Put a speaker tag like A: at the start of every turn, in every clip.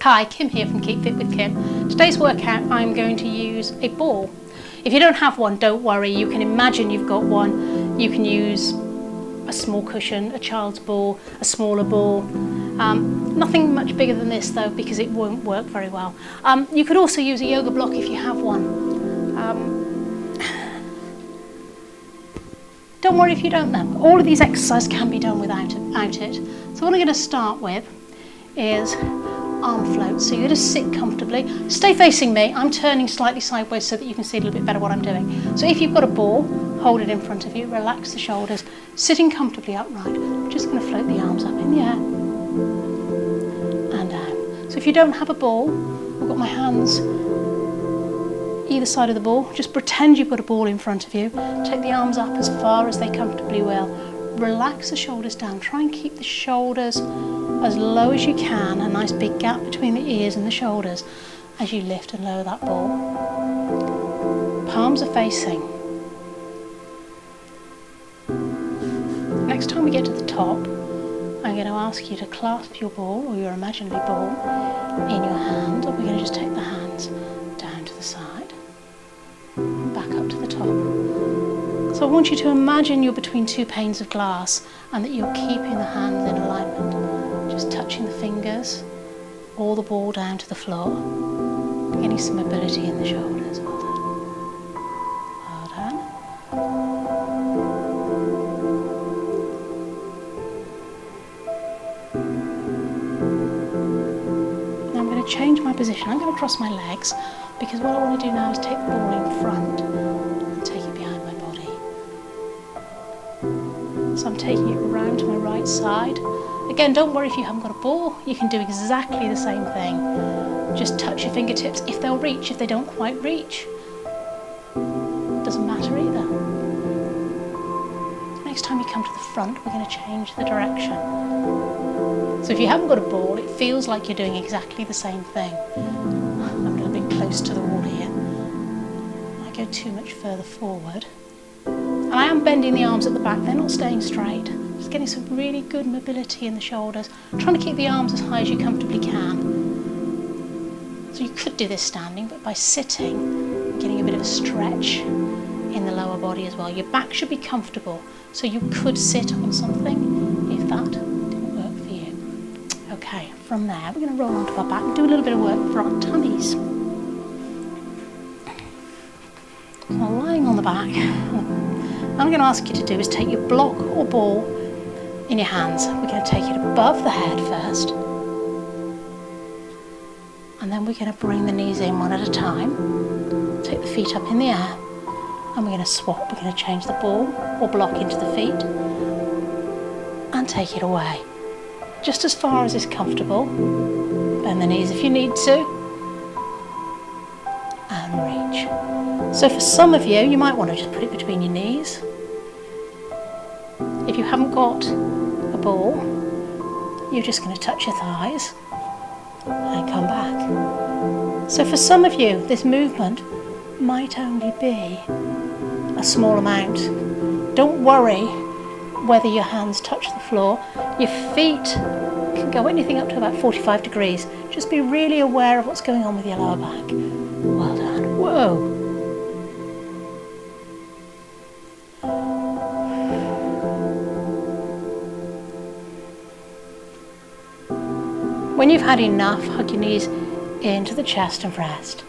A: Hi, Kim here from Keep Fit with Kim. Today's workout I'm going to use a ball. If you don't have one, don't worry, you can imagine you've got one. You can use a small cushion, a child's ball, a smaller ball. Nothing much bigger than this though, because it won't work very well. You could also use a yoga block if you have one. Don't worry if you don't though. All of these exercises can be done without it. So what I'm going to start with is arm floats. So you're going to sit comfortably. Stay facing me. I'm turning slightly sideways so that you can see a little bit better what I'm doing. So if you've got a ball, hold it in front of you. Relax the shoulders. Sitting comfortably upright. I'm just going to float the arms up in the air and down. So if you don't have a ball, I've got my hands either side of the ball. Just pretend you've got a ball in front of you. Take the arms up as far as they comfortably will. Relax the shoulders down. Try and keep the shoulders as low as you can. A nice big gap between the ears and the shoulders as you lift and lower that ball. Palms are facing. Next time we get to the top, I'm going to ask you to clasp your ball or your imaginary ball in your hand, and we're going to just take the hands down to the side and back up to the top. So I want you to imagine you're between two panes of glass and that you're keeping the hands in alignment, just touching the fingers or the ball down to the floor, getting some mobility in the shoulders. Well done. Well done. Now I'm going to change my position. I'm going to cross my legs because what I want to do now is take the ball in front and take it behind my body. So I'm taking it round to my right side. Again, don't worry if you haven't got a ball, you can do exactly the same thing. Just touch your fingertips if they'll reach. If they don't quite reach, doesn't matter either. Next time you come to the front, we're going to change the direction. So if you haven't got a ball, it feels like you're doing exactly the same thing. I'm a little bit close to the wall here. I go too much further forward. And I am bending the arms at the back, they're not staying straight. Just getting some really good mobility in the shoulders. Trying to keep the arms as high as you comfortably can. So you could do this standing, but by sitting, getting a bit of a stretch in the lower body as well. Your back should be comfortable, so you could sit on something if that didn't work for you. Okay, from there we're going to roll onto our back and do a little bit of work for our tummies. So lying on the back, what I'm going to ask you to do is take your block or ball in your hands. We're going to take it above the head first, and then we're going to bring the knees in one at a time. Take the feet up in the air, and we're going to swap. We're going to change the ball or block into the feet and take it away. Just as far as is comfortable. Bend the knees if you need to, and reach. So for some of you, you might want to just put it between your knees. If you haven't got a ball, you're just going to touch your thighs and come back. So for some of you, this movement might only be a small amount. Don't worry whether your hands touch the floor. Your feet can go anything up to about 45 degrees. Just be really aware of what's going on with your lower back. Well done. Whoa. When you've had enough, hug your knees into the chest and rest.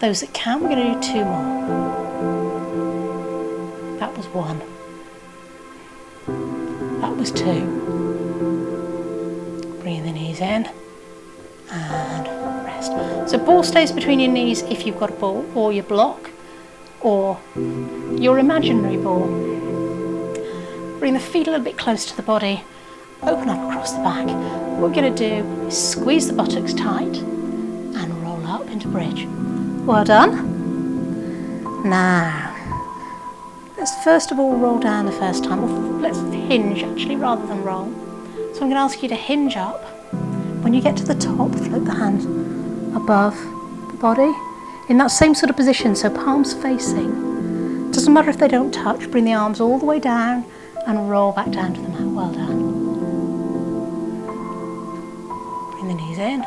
A: Those that can, we're going to do 2 more. That was 1. That was 2. Bring the knees in and rest. So ball stays between your knees if you've got a ball, or your block, or your imaginary ball. Bring the feet a little bit close to the body. Open up across the back. What we're going to do is squeeze the buttocks tight and roll up into bridge. Well done. Now, let's first of all roll down the first time. Let's hinge actually rather than roll. So I'm going to ask you to hinge up. When you get to the top, float the hands above the body in that same sort of position, so palms facing. Doesn't matter if they don't touch, bring the arms all the way down and roll back down to the mat. Well done. Bring the knees in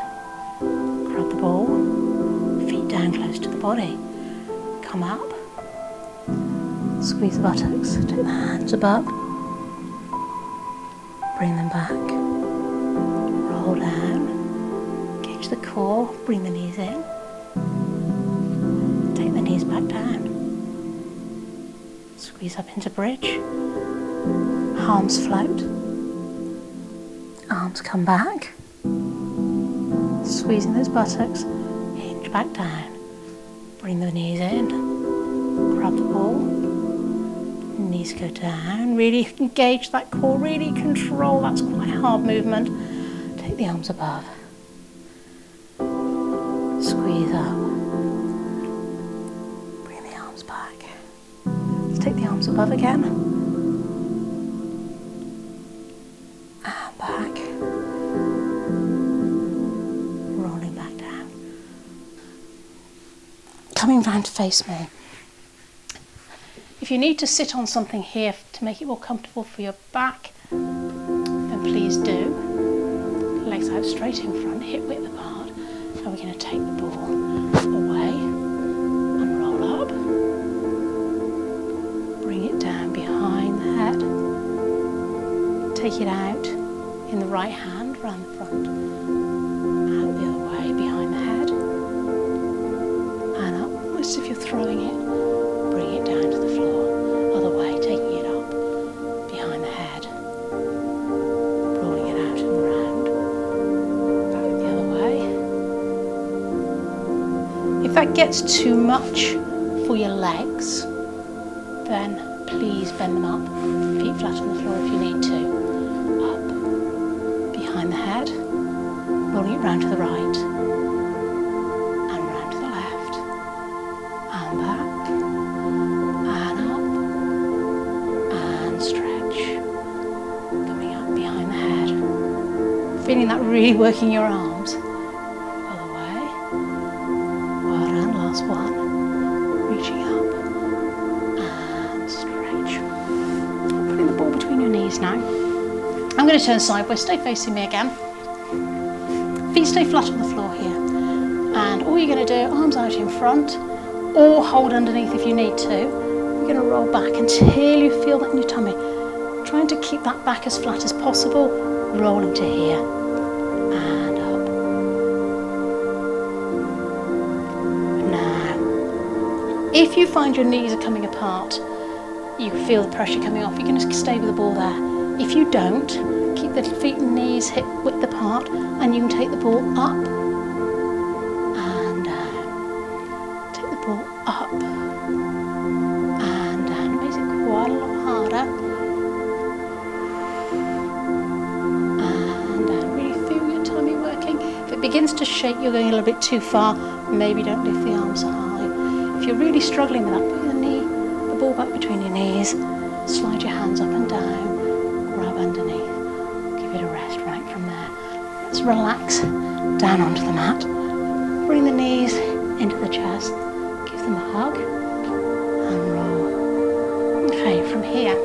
A: down close to the body. Come up. Squeeze the buttocks. Take the hands above. Bring them back. Roll down. Engage the core. Bring the knees in. Take the knees back down. Squeeze up into bridge. Arms float. Arms come back. Squeezing those buttocks. Hinge back down. Bring the knees in. Grab the ball. Knees go down. Really engage that core. Really control. That's quite a hard movement. Take the arms above. Squeeze up. Bring the arms back. Let's take the arms above again. And back. Rolling back down. Coming round to face me. If you need to sit on something here to make it more comfortable for your back, then please do. Legs out straight in front, hip width apart. And we're going to take the ball away and roll up. Bring it down behind the head. Take it out in the right hand, round the front. Out the other way, behind the head. And up, almost if you're throwing it. Bring it down to the floor. Other way, taking it up behind the head. Rolling it out and round. Back the other way. If that gets too much for your legs, then please bend them up. Feet flat on the floor if you need to. Up. Behind the head. Rolling it round to the right. And round to the left. And back. Feeling that really working your arms. Other way. Well done, last one. Reaching up. And stretch. Putting the ball between your knees now. I'm going to turn sideways, stay facing me again. Feet stay flat on the floor here. And all you're going to do, arms out in front, or hold underneath if you need to. You're going to roll back until you feel that in your tummy. Trying to keep that back as flat as possible. Rolling to here and up. Now, if you find your knees are coming apart, you feel the pressure coming off, you're going to stay with the ball there. If you don't, keep the feet and knees hip width apart, and you can take the ball up and down. Take the ball up and down. It makes it quite a lot harder. Begins to shake, you're going a little bit too far, maybe don't lift the arms so high. If you're really struggling with that, put the ball back between your knees, slide your hands up and down, grab underneath, give it a rest right from there. Let's relax down onto the mat, bring the knees into the chest, give them a hug and roll. Okay, from here,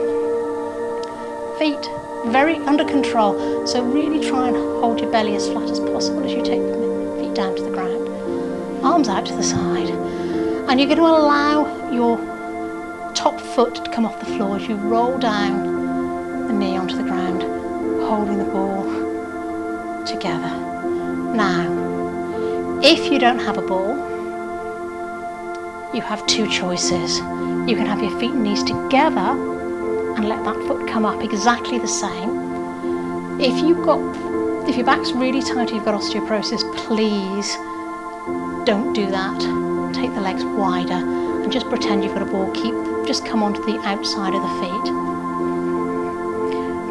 A: feet very under control, so really try and hold your belly as flat as possible as you take the feet down to the ground. Arms out to the side, and you're going to allow your top foot to come off the floor as you roll down the knee onto the ground, holding the ball together. Now, if you don't have a ball, you have two choices. You can have your feet and knees together and let that foot come up exactly the same. If your back's really tight or you've got osteoporosis, please don't do that. Take the legs wider and just pretend you've got a ball. Just come onto the outside of the feet.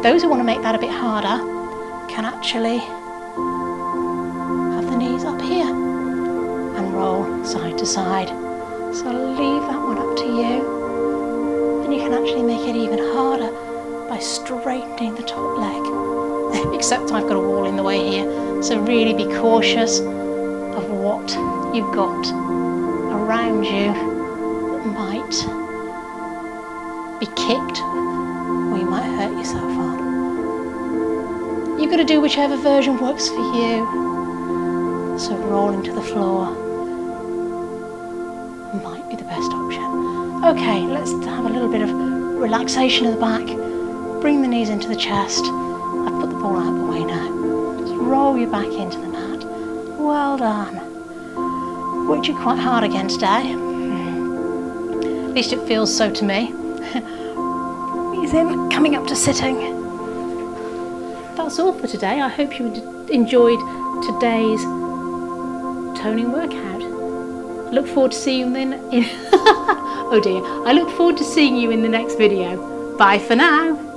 A: Those who want to make that a bit harder can actually have the knees up here and roll side to side. So leave that one up to you. And you can actually make it even harder by straightening the top leg. Except I've got a wall in the way here, so really be cautious of what you've got around you that might be kicked or you might hurt yourself on. You've got to do whichever version works for you. So rolling to the floor, might be the best option. Okay, let's have a little bit of relaxation of the back. Bring the knees into the chest. I've put the ball out the way now. Just roll your back into the mat. Well done. Worked you quite hard again today. At least it feels so to me. Ease in, coming up to sitting. That's all for today. I hope you enjoyed today's toning workout. I look forward to seeing you oh dear. I look forward to seeing you in the next video. Bye for now.